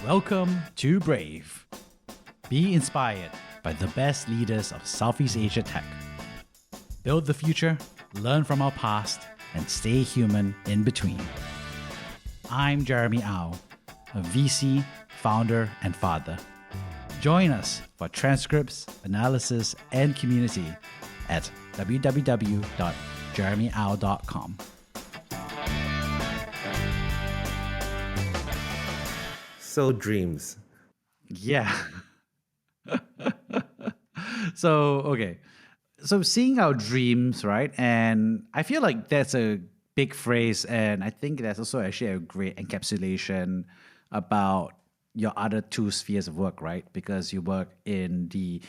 Welcome to Brave. Be inspired by the best leaders of Southeast Asia tech. Build the future, learn from our past, and stay human in between. I'm Jeremy Au, a VC, founder, and father. Join us for transcripts, analysis, and community at www.jeremyau.com. So dreams. Yeah. Okay. So seeing our dreams, right? And I feel like that's a big phrase. And I think that's also actually a great encapsulation about your other two spheres of work, right? Because you work in the,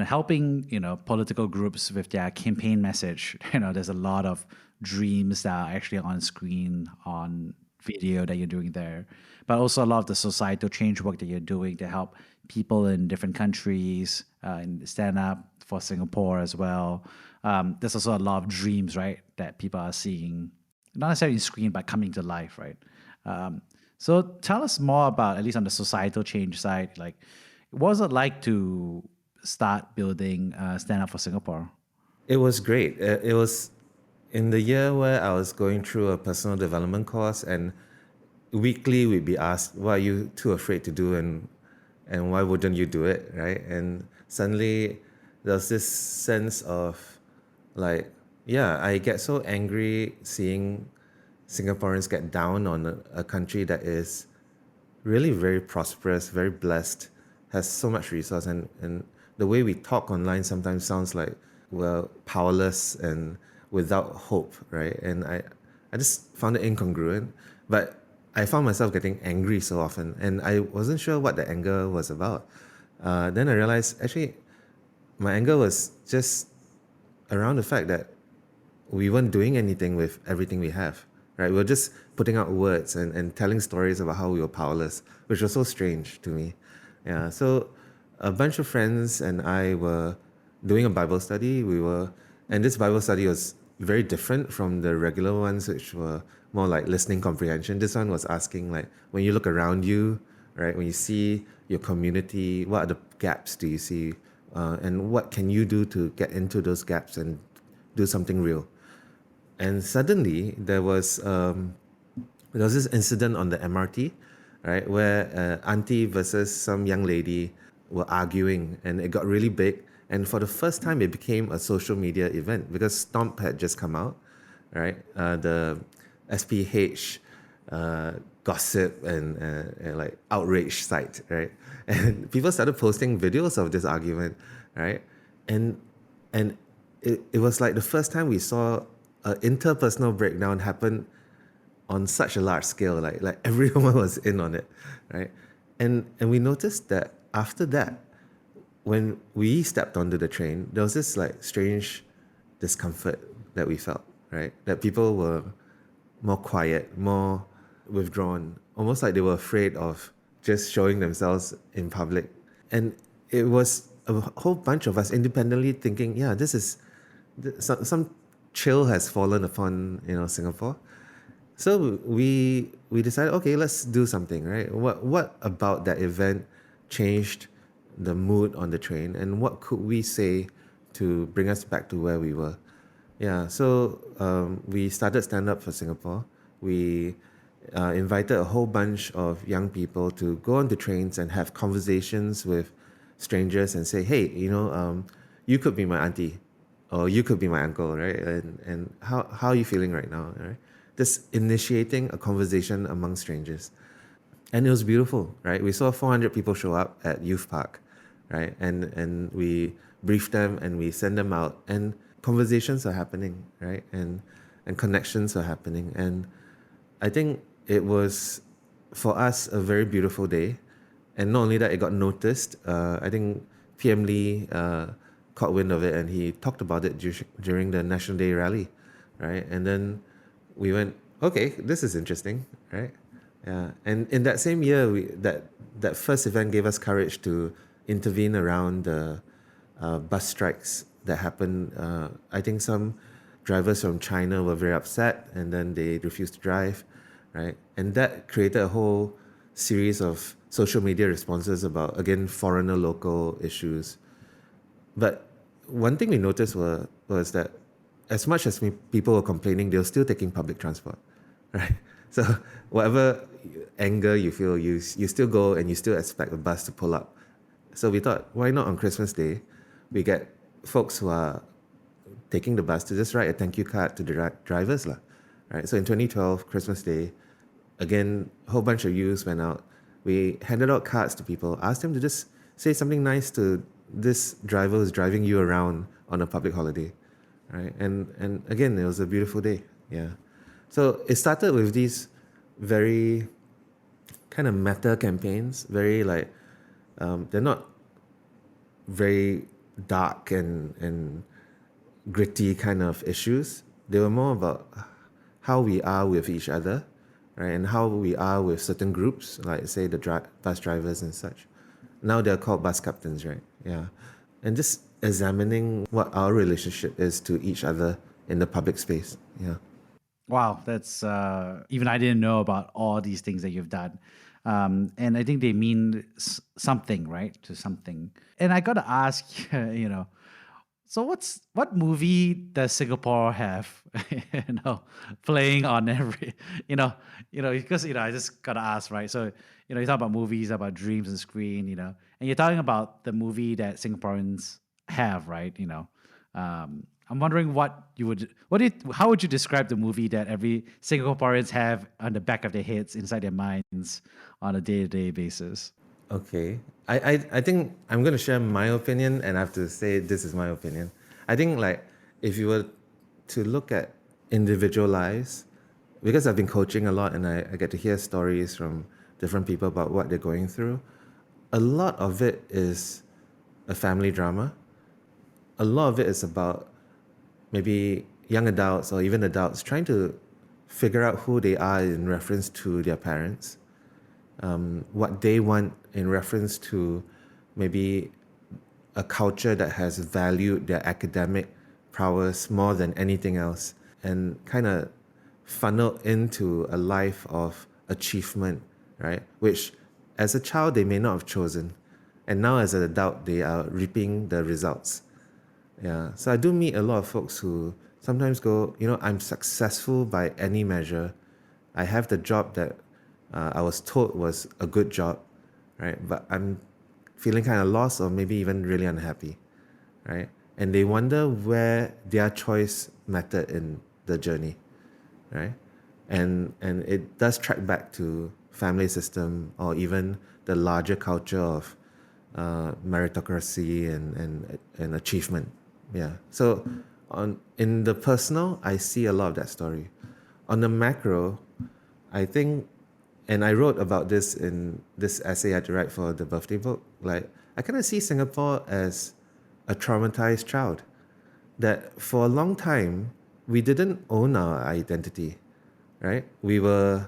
helping, political groups with their campaign message. There's a lot of dreams that are actually on screen, on video that you're doing there, but also a lot of the societal change work that you're doing to help people in different countries and stand up for Singapore as well. There's also a lot of dreams, right, that people are seeing, not necessarily in screen, but coming to life, right? So tell us more about, at least on the societal change side, like, what was it like to start building Stand Up for Singapore? It was great. It was in the year where I was going through a personal development course, and weekly we'd be asked, "What are you too afraid to do, and why wouldn't you do it?" Right? And suddenly there's this sense of like, yeah, I get so angry seeing Singaporeans get down on a country that is really very prosperous, very blessed, has so much resource, and the way we talk online sometimes sounds like we're powerless and without hope, right? And I just found it incongruent, but I found myself getting angry so often, and I wasn't sure what the anger was about. Then I realized actually my anger was just around the fact that we weren't doing anything with everything we have, right? We were just putting out words and telling stories about how we were powerless, which was so strange to me. Yeah, so a bunch of friends and I were doing a Bible study. And this Bible study was very different from the regular ones, which were more like listening comprehension. This one was asking, like, when you look around you, right, when you see your community, what are the gaps do you see? And what can you do to get into those gaps and do something real? And suddenly there was this incident on the MRT, right, where auntie versus some young lady were arguing, and it got really big. And for the first time, it became a social media event because Stomp had just come out, right? The SPH gossip and like outrage site, right? And people started posting videos of this argument, right? And it was like the first time we saw an interpersonal breakdown happen on such a large scale, like everyone was in on it, right? And we noticed that after that, when we stepped onto the train, there was this like strange discomfort that we felt, right? That people were more quiet, more withdrawn, almost like they were afraid of just showing themselves in public. And it was a whole bunch of us independently thinking, yeah, this is some chill has fallen upon Singapore. So we decided, okay, let's do something, right? What about that event changed the mood on the train, and what could we say to bring us back to where we were? Yeah, so we started Stand Up for Singapore. We invited a whole bunch of young people to go on the trains and have conversations with strangers and say, hey, you could be my auntie, or you could be my uncle, right? And how are you feeling right now, right? Just initiating a conversation among strangers. And it was beautiful, right? We saw 400 people show up at Youth Park, right? And we briefed them and we sent them out, and conversations are happening, right? And connections are happening. And I think it was, for us, a very beautiful day. And not only that, it got noticed. I think PM Lee caught wind of it, and he talked about it during the National Day rally, right? And then we went, okay, this is interesting, right? Yeah, and in that same year, that first event gave us courage to intervene around the bus strikes that happened. I think some drivers from China were very upset, and then they refused to drive, right? And that created a whole series of social media responses about, again, foreigner local issues. But one thing we noticed was that as much as people were complaining, they were still taking public transport, right? So whatever anger you feel, you still go and you still expect a bus to pull up. So we thought, why not on Christmas Day, we get folks who are taking the bus to just write a thank you card to the drivers, lah, right? So in 2012, Christmas Day, again, a whole bunch of youths went out. We handed out cards to people, asked them to just say something nice to this driver who's driving you around on a public holiday, right? And again, it was a beautiful day, yeah. So it started with these very kind of meta campaigns, very like, they're not very dark and gritty kind of issues. They were more about how we are with each other, right? And how we are with certain groups, like say the bus drivers and such. Now they're called bus captains, right? Yeah. And just examining what our relationship is to each other in the public space. Yeah. Wow, that's even I didn't know about all these things that you've done, and I think they mean something, right? To something. And I got to ask, so what movie does Singapore have, playing on every, because I just gotta ask, right? So you talk about movies, about dreams and screen, and you're talking about the movie that Singaporeans have, right? I'm wondering how would you describe the movie that every Singaporeans have on the back of their heads, inside their minds, on a day-to-day basis? Okay. I think I'm going to share my opinion, and I have to say this is my opinion. I think, like, if you were to look at individual lives, because I've been coaching a lot and I get to hear stories from different people about what they're going through, a lot of it is a family drama. A lot of it is about maybe young adults or even adults trying to figure out who they are in reference to their parents, what they want in reference to maybe a culture that has valued their academic prowess more than anything else, and kind of funneled into a life of achievement, right? Which as a child they may not have chosen. And now as an adult they are reaping the results. Yeah. So I do meet a lot of folks who sometimes go, I'm successful by any measure. I have the job that I was told was a good job, right? But I'm feeling kind of lost or maybe even really unhappy, right? And they wonder where their choice mattered in the journey, right? And it does track back to family system or even the larger culture of meritocracy and achievement. Yeah. So in the personal, I see a lot of that story. On the macro, I think, and I wrote about this in this essay I had to write for the birthday book. Like, I kind of see Singapore as a traumatized child. That for a long time we didn't own our identity, right? We were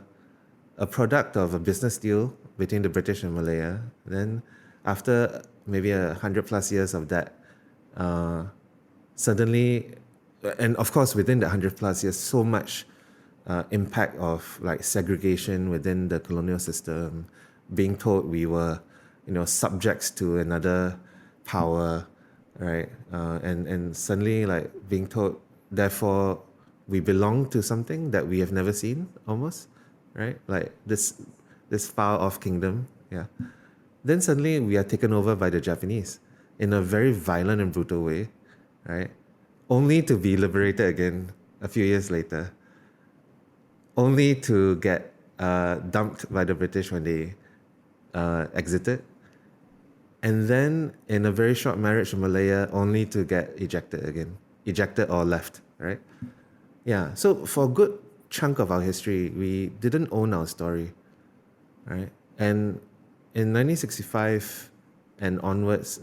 a product of a business deal between the British and Malaya. Then, after maybe 100+ years of that, suddenly, and of course within the 100+ years, so much impact of like segregation within the colonial system, being told we were, subjects to another power, right? And suddenly like being told, therefore, we belong to something that we have never seen, almost, right? Like this far off kingdom, yeah. Then suddenly we are taken over by the Japanese in a very violent and brutal way, right? Only to be liberated again a few years later, only to get dumped by the British when they exited, and then in a very short marriage in Malaya, only to get ejected or left, right? Yeah. So for a good chunk of our history, we didn't own our story, right? And in 1965 and onwards,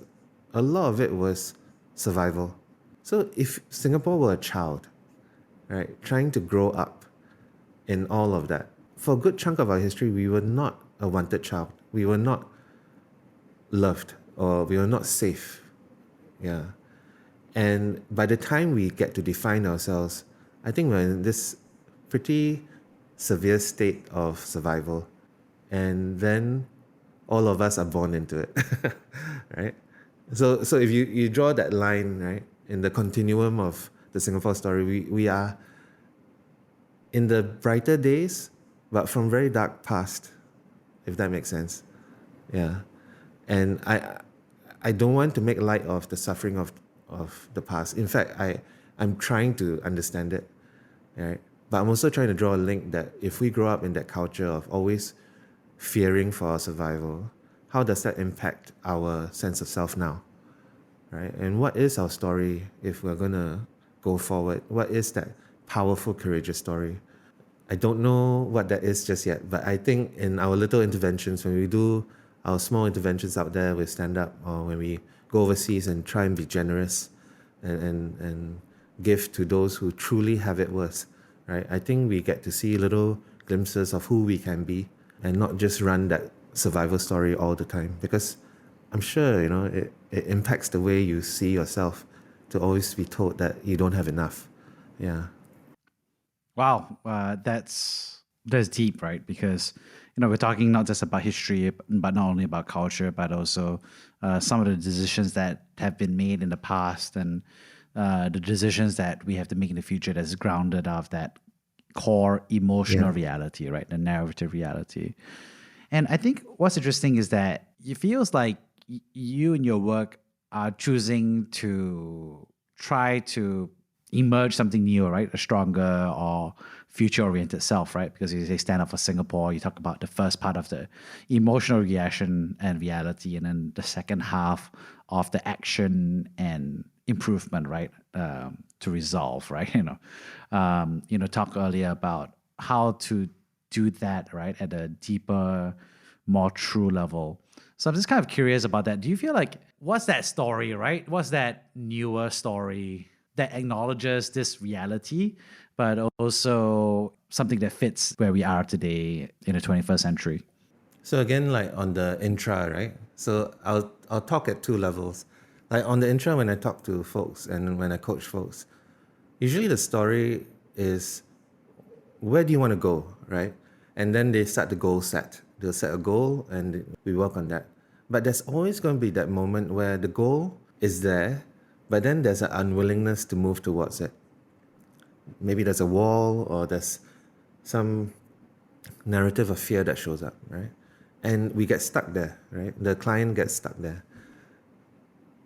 a lot of it was survival. So if Singapore were a child, right, trying to grow up in all of that, for a good chunk of our history, we were not a wanted child. We were not loved or we were not safe. Yeah. And by the time we get to define ourselves, I think we're in this pretty severe state of survival. and then all of us are born into it, right? So if you draw that line, right, in the continuum of the Singapore story, we are in the brighter days, but from very dark past, if that makes sense. Yeah. And I don't want to make light of the suffering of the past. In fact, I'm trying to understand it, right? But I'm also trying to draw a link that if we grow up in that culture of always fearing for our survival, how does that impact our sense of self now, right? And what is our story if we're going to go forward? What is that powerful, courageous story? I don't know what that is just yet, but I think in our little interventions, when we do our small interventions out there with stand up, or when we go overseas and try and be generous and give to those who truly have it worse, right? I think we get to see little glimpses of who we can be and not just run that survival story all the time, because I'm sure, it impacts the way you see yourself to always be told that you don't have enough. Yeah. Wow, that's deep, right? Because we're talking not just about history, but not only about culture, but also some of the decisions that have been made in the past, and the decisions that we have to make in the future that's grounded of that core Yeah. emotional reality, right? The narrative reality. And I think what's interesting is that it feels like you and your work are choosing to try to emerge something new, right? A stronger or future oriented self, right? Because you say stand up for Singapore, you talk about the first part of the emotional reaction and reality, and then the second half of the action and improvement, right? To resolve, right? Talk earlier about how to do that, right, at a deeper, more true level. So I'm just kind of curious about that. Do you feel like what's that story, right? What's that newer story that acknowledges this reality, but also something that fits where we are today in the 21st century? So again, like on the intra, right? So I'll talk at two levels. Like on the intra, when I talk to folks and when I coach folks, usually the story is, where do you want to go, right? And then they start the goal set. They'll set a goal and we work on that. But there's always going to be that moment where the goal is there, but then there's an unwillingness to move towards it. Maybe there's a wall, or there's some narrative of fear that shows up, right? And we get stuck there, right? The client gets stuck there.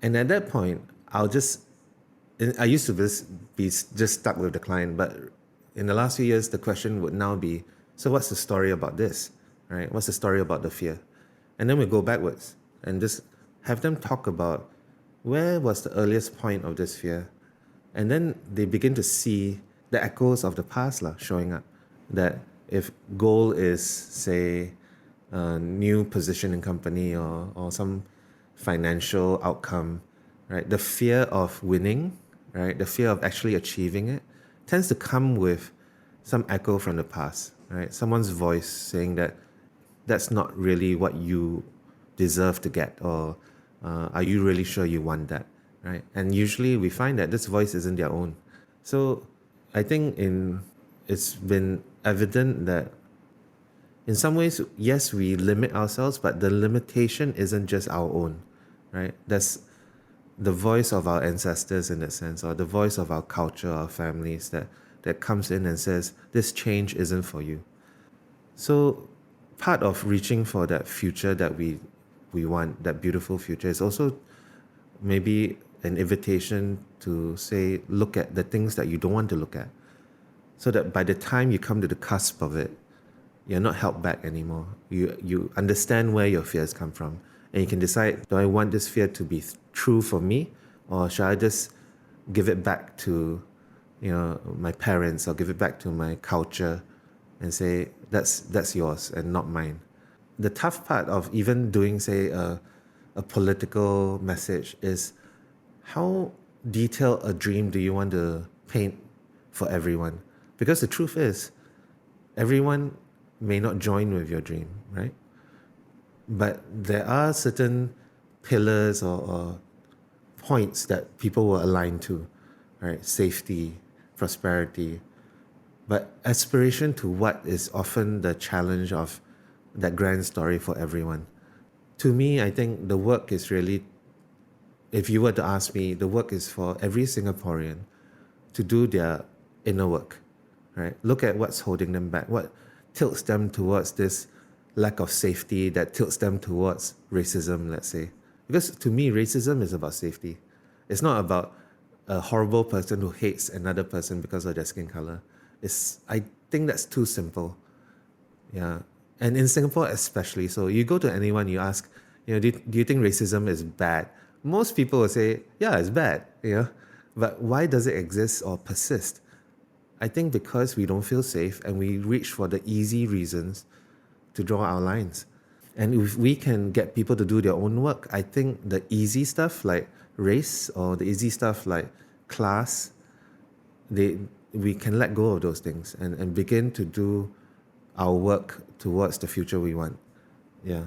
And at that point, I used to be just stuck with the client, but in the last few years, the question would now be, so what's the story about this, right? What's the story about the fear? And then we go backwards and just have them talk about, where was the earliest point of this fear? And then they begin to see the echoes of the past showing up. That if goal is, say, a new position in company, or some financial outcome, right? The fear of winning, right? The fear of actually achieving it tends to come with some echo from the past, right? Someone's voice saying that that's not really what you deserve to get, or are you really sure you want that, right? And usually we find that this voice isn't their own. So I think it's been evident that in some ways, yes, we limit ourselves, but the limitation isn't just our own, right? That's the voice of our ancestors in that sense, or the voice of our culture, our families, that comes in and says, this change isn't for you. So part of reaching for that future that we want, that beautiful future, is also maybe an invitation to say, look at the things that you don't want to look at, so that by the time you come to the cusp of it, you're not held back anymore. You understand where your fears come from, and you can decide, do I want this fear to be true for me, or should I just give it back to my parents, or give it back to my culture, and say that's yours and not mine. The tough part of even doing, say, a political message is, how detailed a dream do you want to paint for everyone? Because the truth is, everyone may not join with your dream, right? But there are certain pillars or points that people will align to, right? Safety, prosperity. But aspiration to what is often the challenge of that grand story for everyone. To me, I think the work is really, if you were to ask me, the work is for every Singaporean to do their inner work, right? Look at what's holding them back, what tilts them towards this lack of safety, that tilts them towards racism, let's say. Because to me, racism is about safety. It's not about a horrible person who hates another person because of their skin color. I think that's too simple. Yeah. And in Singapore especially, so you go to anyone, you ask, do you think racism is bad? Most people will say, yeah, it's bad, But why does it exist or persist? I think because we don't feel safe and we reach for the easy reasons to draw our lines. And if we can get people to do their own work, I think the easy stuff like race or the easy stuff like class, we can let go of those things and begin to do our work towards the future we want. Yeah.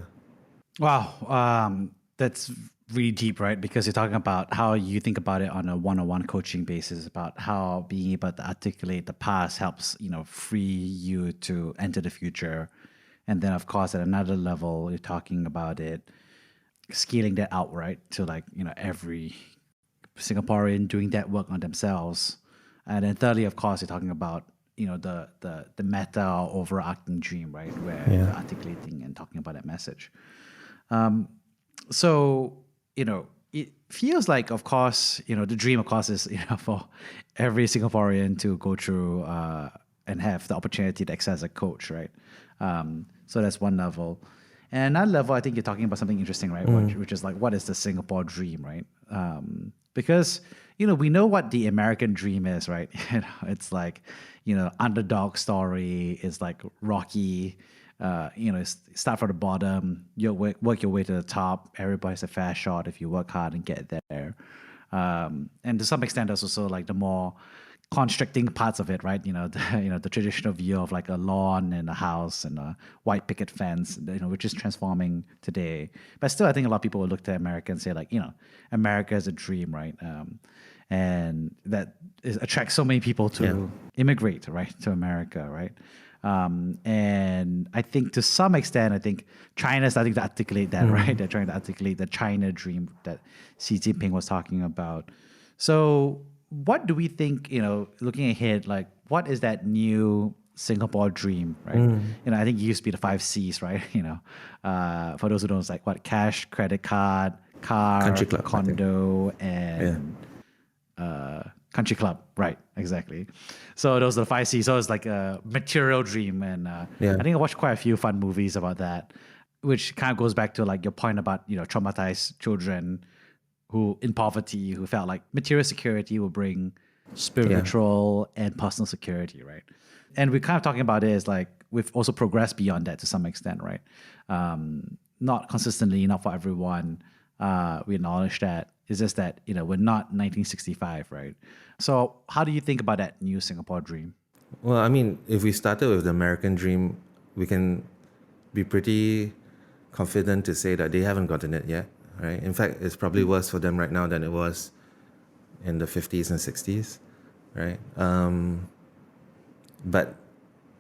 Wow, that's really deep, right? Because you're talking about how you think about it on a one-on-one coaching basis, about how being able to articulate the past helps, free you to enter the future. And then, of course, at another level, you're talking about it, scaling that out, right, to like, every Singaporean doing that work on themselves. And then thirdly, of course, you're talking about, the meta or overarching dream, right, where you're articulating and talking about that message. So, it feels like, of course, the dream, of course, is, for every Singaporean to go through and have the opportunity to access a coach, right? So that's one level. And another level, I think you're talking about something interesting, right? Which is like, what is the Singapore dream, right? Because, we know what the American dream is, right? It's like, underdog story. It's like Rocky. Start from the bottom, you work your way to the top. Everybody's a fair shot if you work hard and get there. And to some extent, there's also like the more constricting parts of it, right? The traditional view of like a lawn and a house and a white picket fence, which is transforming today. But still, I think a lot of people will look to America and say like, America is a dream, right? And that attracts so many people to immigrate, right, to America, right? And I think to some extent, I think China's starting to articulate that, right? They're trying to articulate the China dream that Xi Jinping was talking about. So what do we think, looking ahead, like what is that new Singapore dream, right? I think it used to be the 5 C's, right? For those who don't, it's like what, cash, credit card, car, Country club, condo, and country club, right? Exactly. So those are the 5 C's. So it's like a material dream, and I think I watched quite a few fun movies about that, which kind of goes back to like your point about traumatized children who in poverty who felt like material security will bring spiritual and personal security, right? And we're kind of talking about it as like we've also progressed beyond that to some extent, right? Not consistently, not for everyone. We acknowledge that. It's just that, we're not 1965, right? So how do you think about that new Singapore dream? Well, I mean, if we started with the American dream, we can be pretty confident to say that they haven't gotten it yet, right? In fact, it's probably worse for them right now than it was in the 50s and 60s, right? But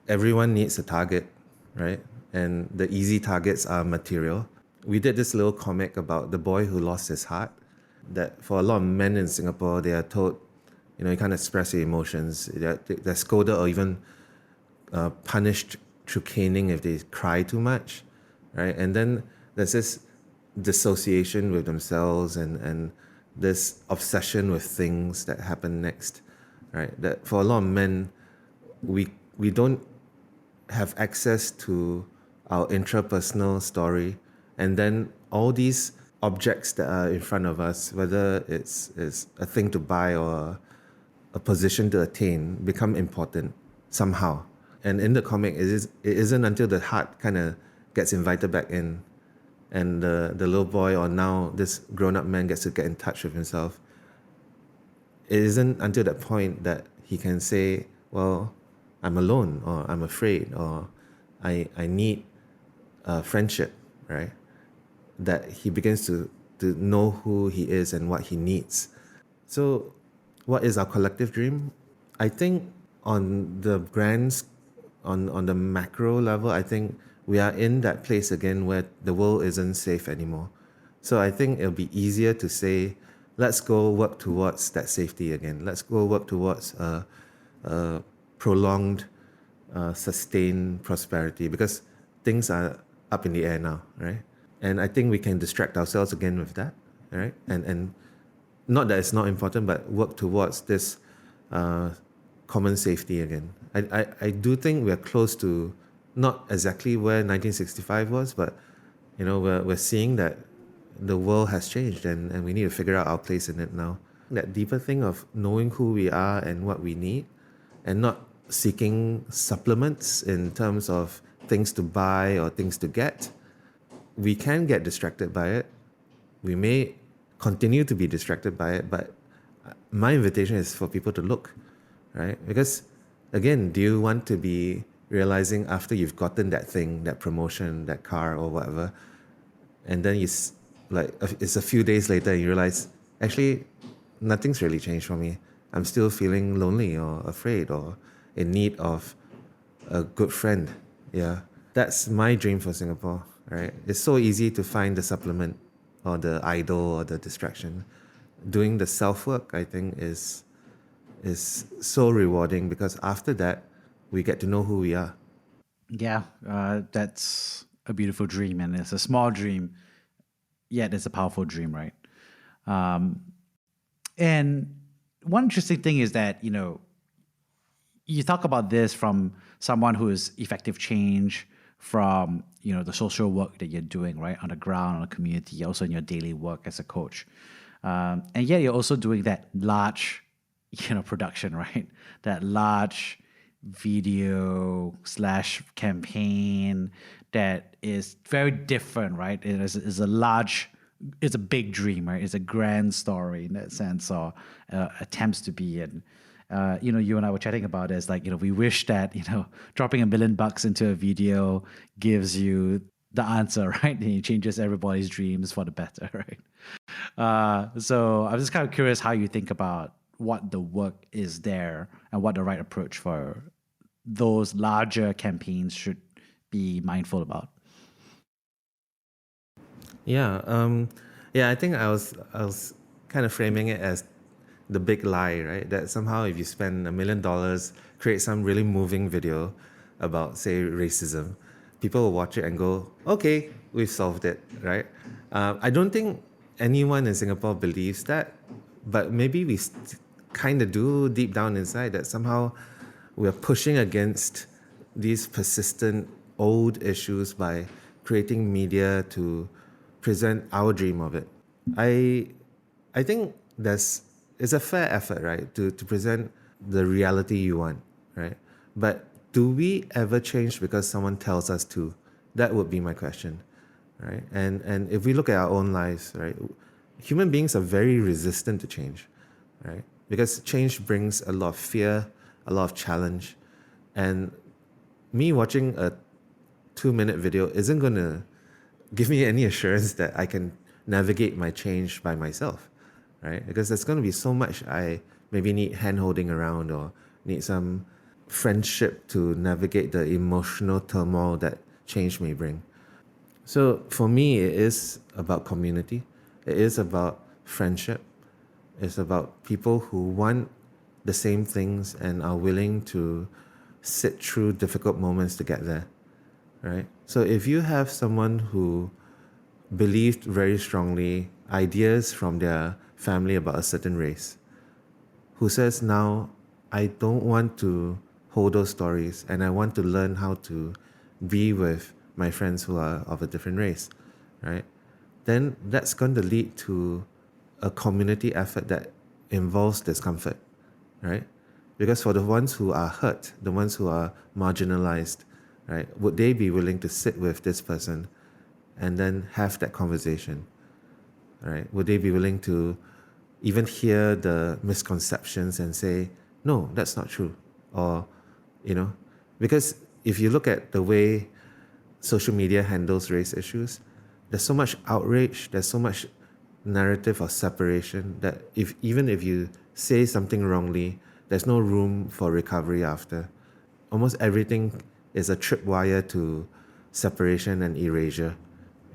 everyone needs a target, right? And the easy targets are material. We did this little comic about the boy who lost his heart, that for a lot of men in Singapore, they are told, you can't express your emotions. They're scolded or even punished through caning if they cry too much, right? And then there's this dissociation with themselves and this obsession with things that happen next, right? That for a lot of men, we don't have access to our intrapersonal story, and then all these objects that are in front of us, whether it's a thing to buy or a position to attain, become important somehow. And in the comic, it isn't until the heart kind of gets invited back in and the little boy, or now this grown-up man, gets to get in touch with himself. It isn't until that point that he can say, well, I'm alone, or I'm afraid, or I need friendship, right? That he begins to know who he is and what he needs. So what is our collective dream? I think on the macro level, I think we are in that place again where the world isn't safe anymore. So I think it'll be easier to say, let's go work towards that safety again. Let's go work towards prolonged, sustained prosperity, because things are up in the air now, right? And I think we can distract ourselves again with that, right? And not that it's not important, but work towards this uh, common safety again. I do think we're close to not exactly where 1965 was, but we're seeing that the world has changed, and we need to figure out our place in it now. That deeper thing of knowing who we are and what we need, and not seeking supplements in terms of things to buy or things to get. We can get distracted by it. We may continue to be distracted by it, but my invitation is for people to look, right? Because again, do you want to be realizing after you've gotten that thing, that promotion, that car or whatever, and then it's a few days later and you realize, actually, nothing's really changed for me. I'm still feeling lonely or afraid or in need of a good friend. Yeah, that's my dream for Singapore, right? It's so easy to find the supplement or the idol or the distraction. Doing the self work, I think, is so rewarding, because after that, we get to know who we are. Yeah, that's a beautiful dream, and it's a small dream, yet it's a powerful dream, right? Um, and one interesting thing is that you talk about this from someone who is effective change, from the social work that you're doing right on the ground, on the community, also in your daily work as a coach, and yet you're also doing that large production, right? That large video slash campaign that is very different, right? It is a large, it's a big dream, right? It's a grand story in that sense, or attempts to be. And you and I were chatting about it. It's like, we wish that, dropping $1 million into a video gives you the answer, right? And it changes everybody's dreams for the better, right? So I'm just kind of curious how you think about what the work is there and what the right approach for those larger campaigns should be mindful about. Yeah, yeah. I think I was kind of framing it as the big lie, right? That somehow if you spend $1 million, create some really moving video about, say, racism, people will watch it and go, "Okay, we've solved it," right? I don't think anyone in Singapore believes that, but maybe we kind of do deep down inside, that somehow we're pushing against these persistent old issues by creating media to present our dream of it. I I think it's a fair effort, right, to present the reality you want, right? But do we ever change because someone tells us to? That would be my question, right? And if we look at our own lives, right, human beings are very resistant to change, right? Because change brings a lot of fear, a lot of challenge, and me watching a 2-minute video isn't going to give me any assurance that I can navigate my change by myself, right? Because there's going to be so much I maybe need hand holding around, or need some friendship to navigate the emotional turmoil that change may bring. So for me, it is about community. It is about friendship. It's about people who want the same things and are willing to sit through difficult moments to get there, right? So if you have someone who believed very strongly ideas from their family about a certain race, who says now, I don't want to hold those stories and I want to learn how to be with my friends who are of a different race, right? Then that's going to lead to a community effort that involves discomfort, right? Because for the ones who are hurt, the ones who are marginalized, right, would they be willing to sit with this person and then have that conversation, right? Would they be willing to even hear the misconceptions and say, no, that's not true? Or, because if you look at the way social media handles race issues, there's so much outrage, there's so much narrative of separation, that even if you say something wrongly, there's no room for recovery after. Almost everything is a tripwire to separation and erasure.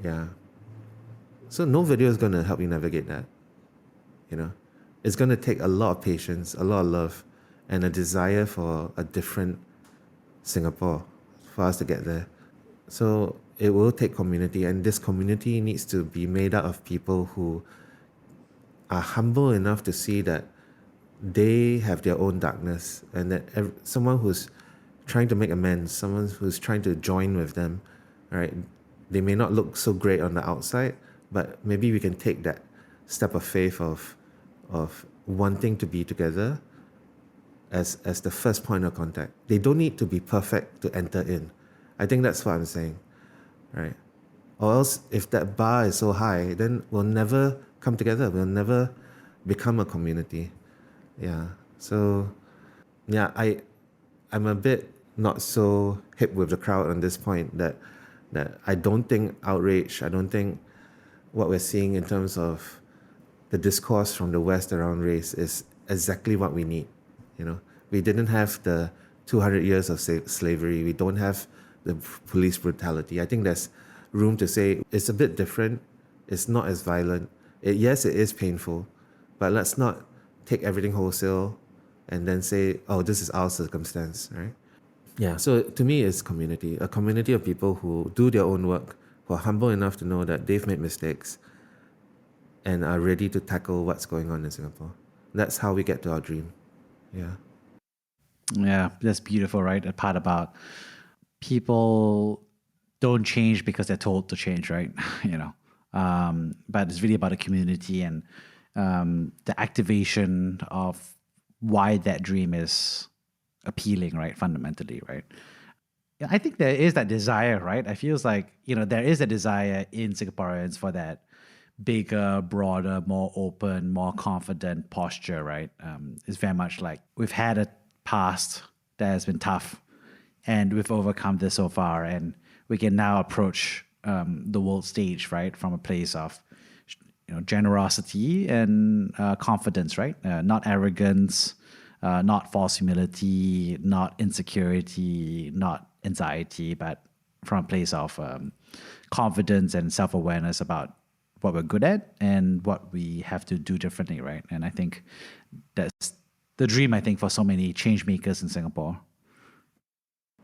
Yeah. So no video is going to help you navigate that. You know, it's going to take a lot of patience, a lot of love, and a desire for a different Singapore for us to get there. So it will take community, and this community needs to be made up of people who are humble enough to see that they have their own darkness, and that someone who's trying to make amends, someone who's trying to join with them, right? They may not look so great on the outside, but maybe we can take that step of faith of wanting to be together as the first point of contact. They don't need to be perfect to enter in. I think that's what I'm saying, right? Or else, if that bar is so high, then we'll never come together. We'll never become a community. Yeah. So, yeah, I'm a bit not so hip with the crowd on this point that I don't think outrage, I don't think what we're seeing in terms of the discourse from the West around race is exactly what we need. You know, we didn't have the 200 years of slavery. We don't have the police brutality. I think there's room to say it's a bit different. It's not as violent. Yes, it is painful, but let's not take everything wholesale and then say, oh, this is our circumstance, right? Yeah, so to me, it's community, a community of people who do their own work, who are humble enough to know that they've made mistakes and are ready to tackle what's going on in Singapore. That's how we get to our dream. Yeah. Yeah, that's beautiful, right? The part about people don't change because they're told to change, right? But it's really about the community and the activation of why that dream is appealing, right? Fundamentally, right? Yeah, I think there is that desire, right? I feels like there is a desire in Singaporeans for that bigger, broader, more open, more confident posture, right? It's very much like we've had a past that has been tough, and we've overcome this so far, and we can now approach the world stage, right, from a place of generosity and confidence, right? Not arrogance, not false humility, not insecurity, not anxiety, but from a place of confidence and self-awareness about what we're good at and what we have to do differently, right? And I think that's the dream, I think, for so many change makers in Singapore.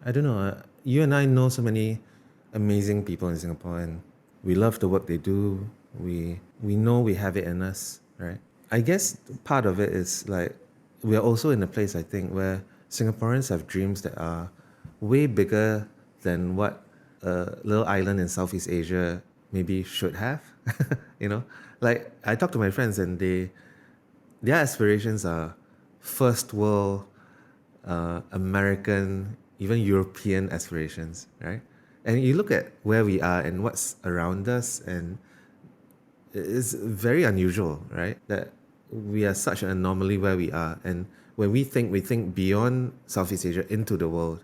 I don't know. You and I know so many amazing people in Singapore, and we love the work they do. We know we have it in us, right? I guess part of it is like we are also in a place, I think, where Singaporeans have dreams that are way bigger than what a little island in Southeast Asia maybe should have. Like I talk to my friends, and their aspirations are first world, American, even European aspirations, right? And you look at where we are and what's around us, and it's very unusual, right? That we are such an anomaly where we are. And when we think beyond Southeast Asia into the world,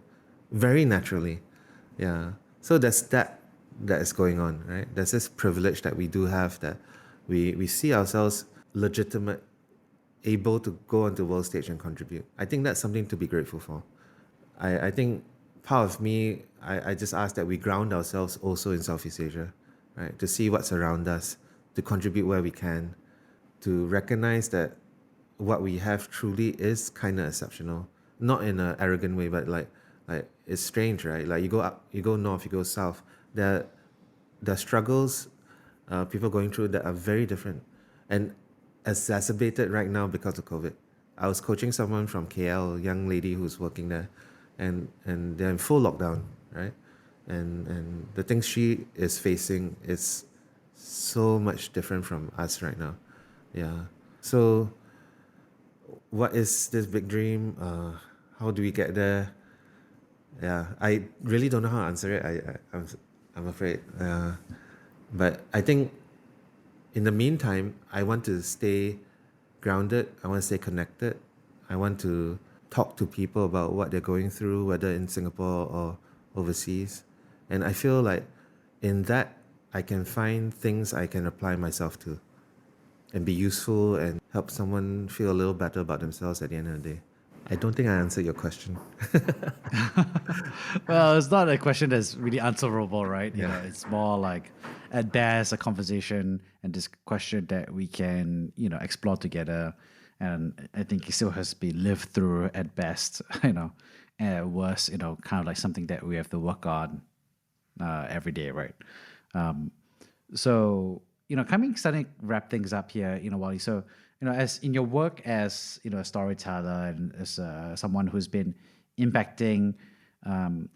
very naturally. Yeah. So there's that is going on, right? There's this privilege that we do have, that we see ourselves legitimate, able to go onto the world stage and contribute. I think that's something to be grateful for. I think part of me, I just ask that we ground ourselves also in Southeast Asia, right? To see what's around us, to contribute where we can, to recognize that what we have truly is kind of exceptional. Not in an arrogant way, but like it's strange, right? Like you go up, you go north, you go south. There are struggles people going through that are very different and exacerbated right now because of COVID. I was coaching someone from KL, a young lady who's working there, and they're in full lockdown, right? And the things she is facing is so much different from us right now. Yeah. So what is this big dream? How do we get there? Yeah, I really don't know how to answer it. I'm afraid. But I think in the meantime, I want to stay grounded. I want to stay connected. I want to talk to people about what they're going through, whether in Singapore or overseas. And I feel like in that, I can find things I can apply myself to and be useful and help someone feel a little better about themselves at the end of the day. I don't think I answered your question. Well, it's not a question that's really answerable, right? Yeah. It's more like at best a conversation and this question that we can, explore together. And I think it still has to be lived through at best, and at worst, kind of like something that we have to work on every day, right? Um, so, starting to wrap things up here, Wally. So, as in your work as, a storyteller and as someone who's been impacting, um,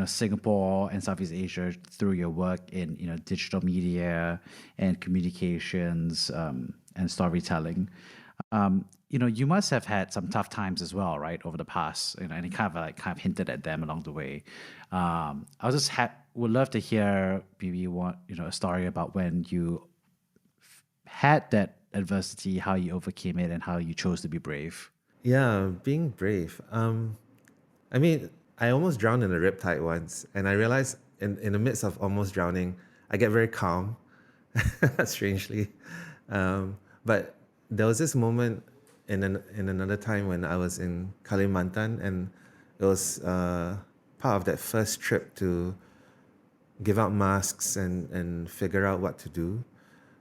Singapore and Southeast Asia through your work in, digital media and communications and storytelling, you must have had some tough times as well, right, over the past, and you kind of hinted at them along the way. I was just would love to hear maybe a story about when you had that adversity, how you overcame it, and how you chose to be brave. Yeah, being brave. I mean, I almost drowned in a riptide once, and I realized in the midst of almost drowning, I get very calm, strangely. But there was this moment in another time when I was in Kalimantan, and it was part of that first trip to give out masks and figure out what to do.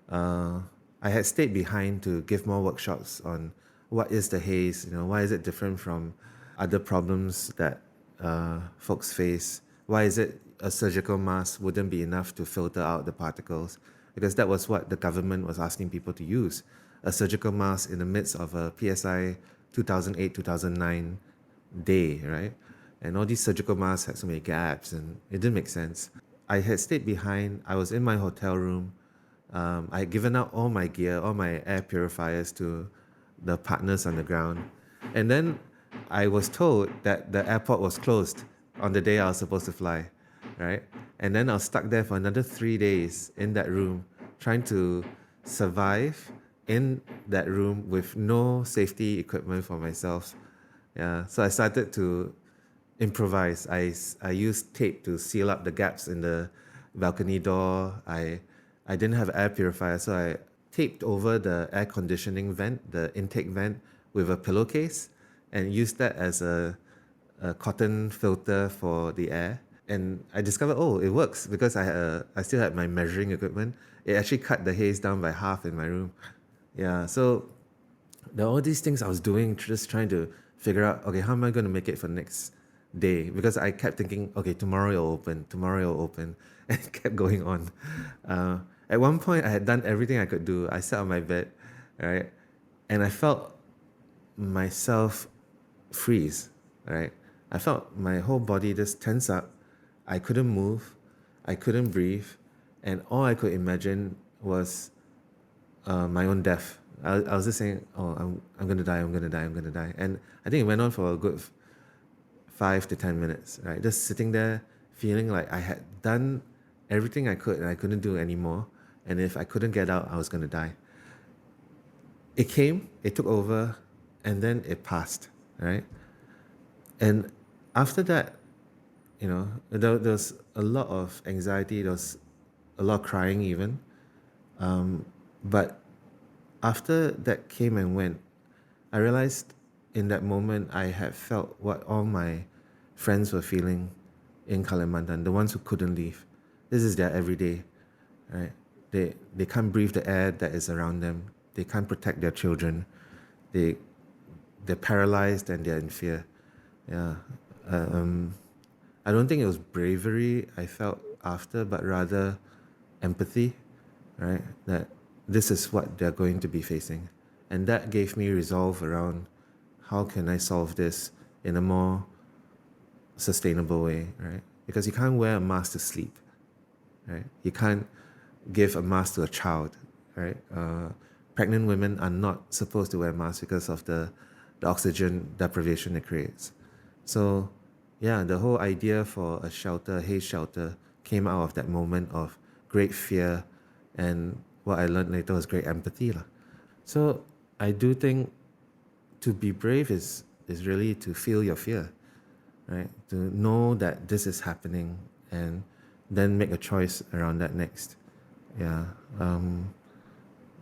Uh, I had stayed behind to give more workshops on what is the haze, why is it different from other problems that folks face? Why is it a surgical mask wouldn't be enough to filter out the particles? Because that was what the government was asking people to use, a surgical mask in the midst of a PSI 2008, 2009 day, right? And all these surgical masks had so many gaps and it didn't make sense. I had stayed behind. I was in my hotel room. I had given out all my gear, all my air purifiers to the partners on the ground. And then I was told that the airport was closed on the day I was supposed to fly, right? And then I was stuck there for another 3 days in that room, trying to survive in that room with no safety equipment for myself. Yeah, so I started to improvise. I used tape to seal up the gaps in the balcony door. I didn't have air purifier, so I taped over the air conditioning vent, the intake vent, with a pillowcase, and used that as a cotton filter for the air. And I discovered, oh, it works because I still had my measuring equipment. It actually cut the haze down by half in my room. Yeah, so there are all these things I was doing, just trying to figure out, okay, how am I going to make it for the next day? Because I kept thinking, okay, tomorrow it'll open, tomorrow it'll open, and it kept going on. At one point, I had done everything I could do. I sat on my bed, right, and I felt myself freeze, right? I felt my whole body just tense up. I couldn't move, I couldn't breathe, and all I could imagine was my own death. I was just saying, oh, I'm going to die, I'm going to die, I'm going to die. And I think it went on for a good 5 to 10 minutes, right? Just sitting there feeling like I had done everything I could and I couldn't do anymore. And if I couldn't get out, I was going to die. It came, it took over, and then it passed, right? And after that, there was a lot of anxiety, there was a lot of crying even. But after that came and went, I realized in that moment I had felt what all my friends were feeling in Kalimantan, the ones who couldn't leave. This is their everyday, right? They can't breathe the air that is around them. They can't protect their children. They they're paralyzed and they're in fear. Yeah. I don't think it was bravery I felt after, but rather empathy, right? That this is what they're going to be facing. And that gave me resolve around how can I solve this in a more sustainable way, right? Because you can't wear a mask to sleep, right? You can't give a mask to a child, right? Pregnant women are not supposed to wear masks because of the oxygen deprivation it creates. So, yeah, the whole idea for a shelter, Haze shelter, came out of that moment of great fear, and what I learned later was great empathy, lah. So I do think to be brave is really to feel your fear, right? To know that this is happening and then make a choice around that next. Yeah.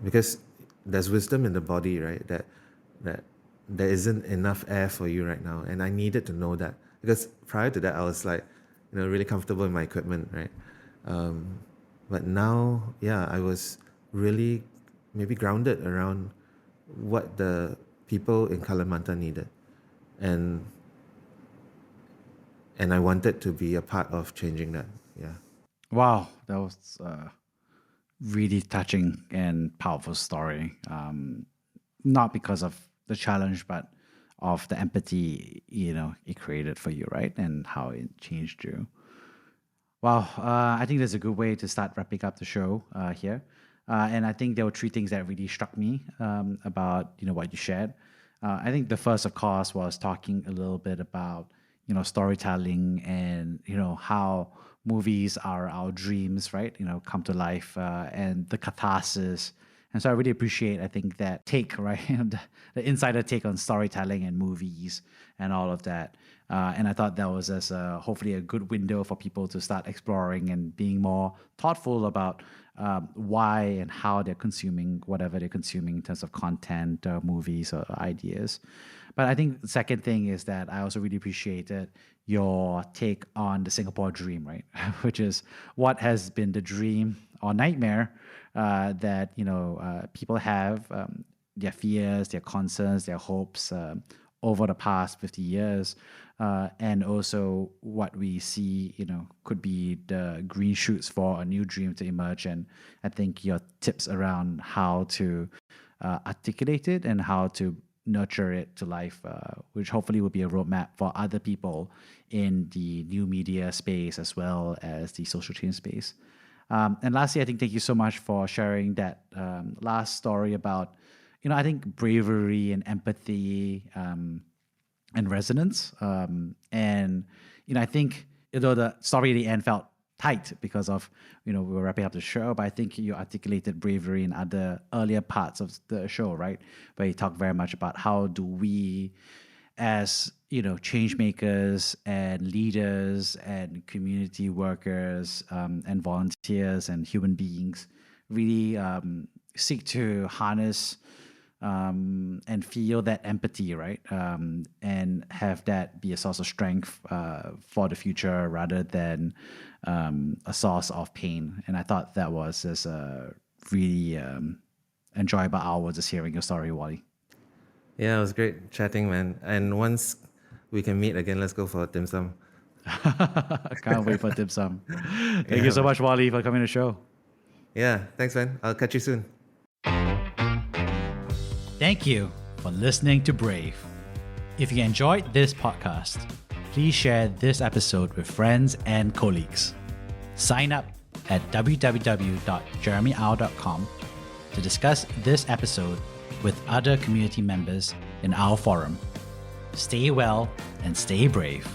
Because there's wisdom in the body, right? That there isn't enough air for you right now. And I needed to know that, because prior to that, I was like, really comfortable in my equipment, right? But now, yeah, I was really maybe grounded around what the people in Kalimantan needed. And I wanted to be a part of changing that. Yeah. Wow, that was really touching and powerful story. Not because of the challenge, but of the empathy it created for you, right? And how it changed you. Wow, I think that's a good way to start wrapping up the show here. And I think there were three things that really struck me about what you shared. I think the first, of course, was talking a little bit about storytelling and how movies are our dreams, right? Come to life and the catharsis. And so I really appreciate, I think, that take, right? The insider take on storytelling and movies and all of that. And I thought that was hopefully a good window for people to start exploring and being more thoughtful about why and how they're consuming whatever they're consuming in terms of content, movies, or ideas. But I think the second thing is that I also really appreciated your take on the Singapore dream, right? Which is what has been the dream or nightmare that people have, their fears, their concerns, their hopes over the past 50 years, and also what we see, could be the green shoots for a new dream to emerge. And I think your tips around how to articulate it and how to nurture it to life, which hopefully will be a roadmap for other people in the new media space as well as the social change space. And lastly, I think thank you so much for sharing that last story about, I think bravery and empathy and resonance. And, I think, although the story at the end felt tight because of, we were wrapping up the show, but I think you articulated bravery in other earlier parts of the show, right? Where you talk very much about how do we, as change makers and leaders and community workers and volunteers and human beings, really seek to harness and feel that empathy, right? And have that be a source of strength for the future rather than a source of pain. And I thought that was just a really enjoyable hour just hearing your story, Wally. Yeah, it was great chatting, man. And once we can meet again, let's go for dim sum. Can't wait for dim sum. Thank you so Man. much, Wally, for coming to the show. Yeah, thanks, man. I'll catch you soon. Thank you for listening to Brave. If you enjoyed this podcast, please share this episode with friends and colleagues. Sign up at www.jeremyau.com to discuss this episode with other community members in our forum. Stay well and stay brave.